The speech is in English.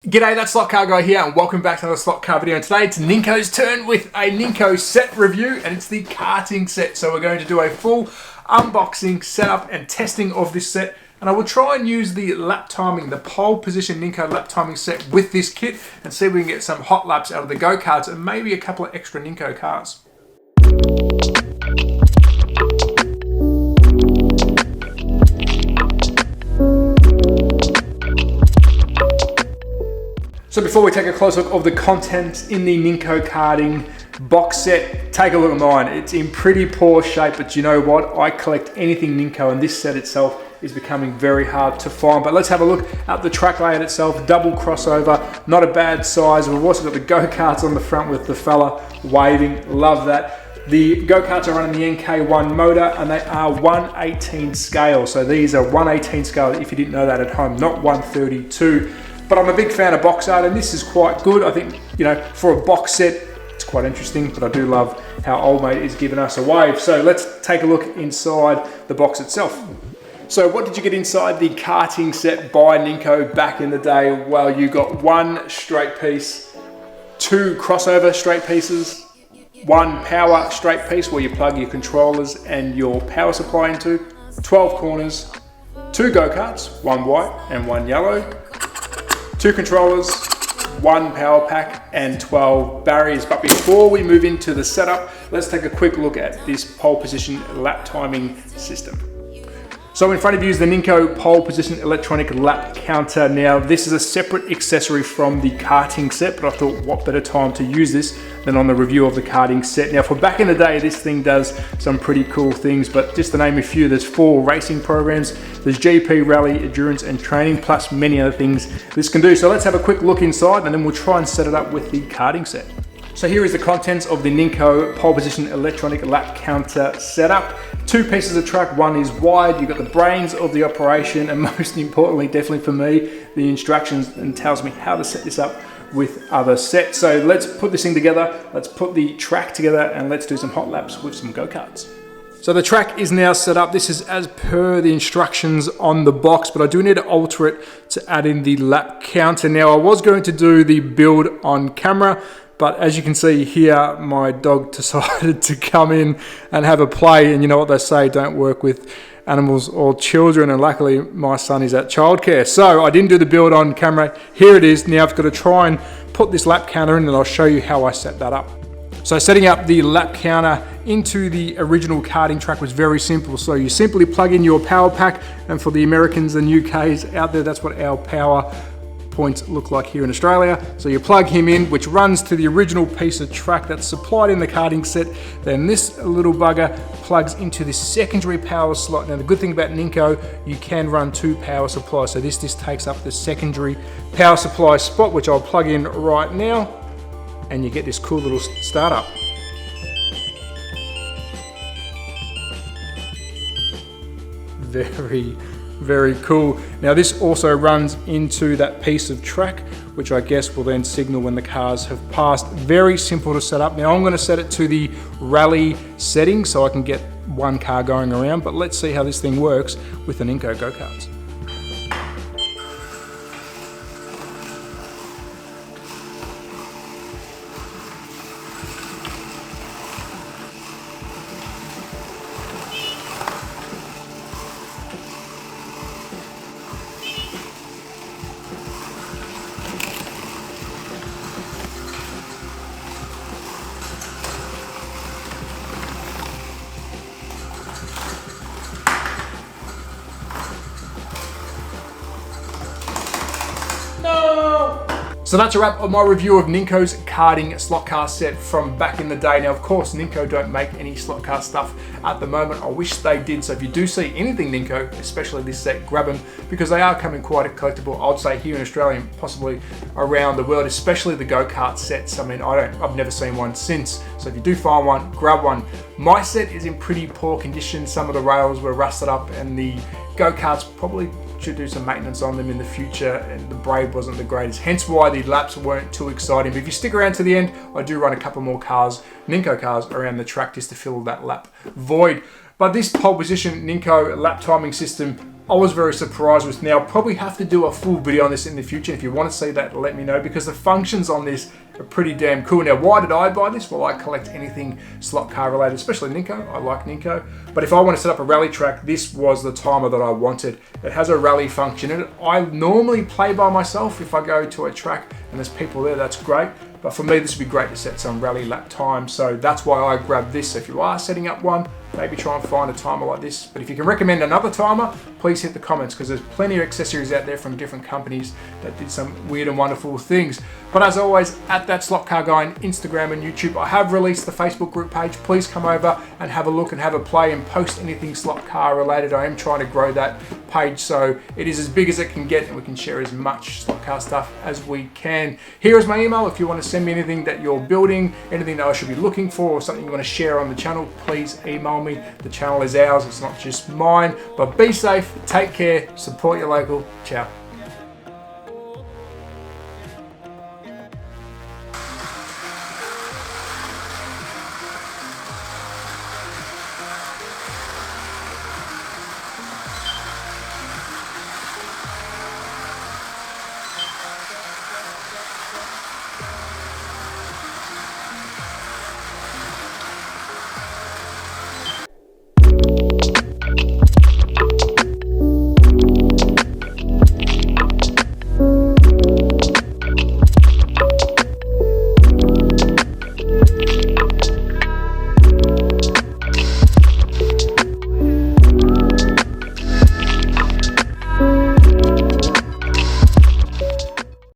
G'day, that's Slot Car Guy here and welcome back to another slot car video. And today it's Ninco's turn with a Ninco set review and it's the karting set. So we're going to do a full unboxing, setup and testing of this set. And I will try and use the lap timing, the pole position Ninco lap timing set with this kit and see if we can get some hot laps out of the go-karts and maybe a couple of extra Ninco cars. So before we take a close look of the contents in the Ninco karting box set, take a look at mine. It's in pretty poor shape, but you know what? I collect anything Ninco and this set itself is becoming very hard to find. But let's have a look at the track layout itself. Double crossover, not a bad size. We've also got the go-karts on the front with the fella waving, love that. The go-karts are running the NK1 motor and they are 1/18 scale. So these are 1/18 scale if you didn't know that at home, not 1/32. But I'm a big fan of box art and this is quite good. I think, you know, for a box set, it's quite interesting, but I do love how old mate is giving us a wave. So let's take a look inside the box itself. So what did you get inside the karting set by Ninco back in the day? Well, you got one straight piece, two crossover straight pieces, one power straight piece where you plug your controllers and your power supply into, 12 corners, two go-karts, one white and one yellow, two controllers, one power pack and 12 barriers. But before we move into the setup, let's take a quick look at this pole position lap timing system. So in front of you is the Ninco pole position electronic lap counter. Now this is a separate accessory from the karting set, but I thought what better time to use this than on the review of the karting set. Now for back in the day, this thing does some pretty cool things, but just to name a few, there's 4 racing programs. There's GP, rally, endurance and training, plus many other things this can do. So let's have a quick look inside and then we'll try and set it up with the karting set. So here is the contents of the Ninco pole position electronic lap counter setup. 2 pieces of track, one is wide, you've got the brains of the operation and most importantly, definitely for me, the instructions and tells me how to set this up with other sets. So let's put this thing together, let's put the track together and let's do some hot laps with some go-karts. So the track is now set up. This is as per the instructions on the box, but I do need to alter it to add in the lap counter. Now I was going to do the build on camera, but as you can see here, my dog decided to come in and have a play. And you know what they say, don't work with animals or children. And luckily my son is at childcare. So I didn't do the build on camera. Here it is. Now I've got to try and put this lap counter in and I'll show you how I set that up. So setting up the lap counter into the original karting track was very simple. So you simply plug in your power pack, and for the Americans and UKs out there, that's what our power points look like here in Australia. So you plug him in, which runs to the original piece of track that's supplied in the karting set. Then this little bugger plugs into this secondary power slot. Now the good thing about Ninco, you can run 2 power supplies. So this takes up the secondary power supply spot, which I'll plug in right now. And you get this cool little startup. Very cool. Now this also runs into that piece of track, which I guess will then signal when the cars have passed. Very simple to set up. Now I'm going to set it to the rally setting so I can get one car going around, but let's see how this thing works with the Ninco go-karts. So that's a wrap of my review of Ninco's karting slot car set from back in the day. Now, of course, Ninco don't make any slot car stuff at the moment. I wish they did. So if you do see anything Ninco, especially this set, grab them because they are coming quite a collectible, I'd say, here in Australia and possibly around the world, especially the go-kart sets. I mean, I've never seen one since. So if you do find one, grab one. My set is in pretty poor condition. Some of the rails were rusted up and the go-karts probably should do some maintenance on them in the future, and the braid wasn't the greatest, hence why the laps weren't too exciting. But if you stick around to the end, I do run a couple more cars, Ninco cars, around the track just to fill that lap void. But this pole position Ninco lap timing system I was very surprised with. Now, I'll probably have to do a full video on this in the future. If you want to see that, let me know, because the functions on this are pretty damn cool. Now, why did I buy this? Well, I collect anything slot car related, especially Ninco. I like Ninco. But if I want to set up a rally track, this was the timer that I wanted. It has a rally function in it. I normally play by myself. If I go to a track and there's people there, that's great. But for me, this would be great to set some rally lap time. So that's why I grabbed this. If you are setting up one, maybe try and find a timer like this. But if you can recommend another timer, please hit the comments, because there's plenty of accessories out there from different companies that did some weird and wonderful things. But as always, at That Slot Car Guy on Instagram and YouTube, I have released the Facebook group page. Please come over and have a look and have a play and post anything slot car related. I am trying to grow that page so it is as big as it can get, and we can share as much slot car stuff as we can. Here is my email. If you want to send me anything that you're building, anything that I should be looking for, or something you want to share on the channel, please email me. The channel is ours, it's not just mine. But be safe, take care, support your local. Ciao.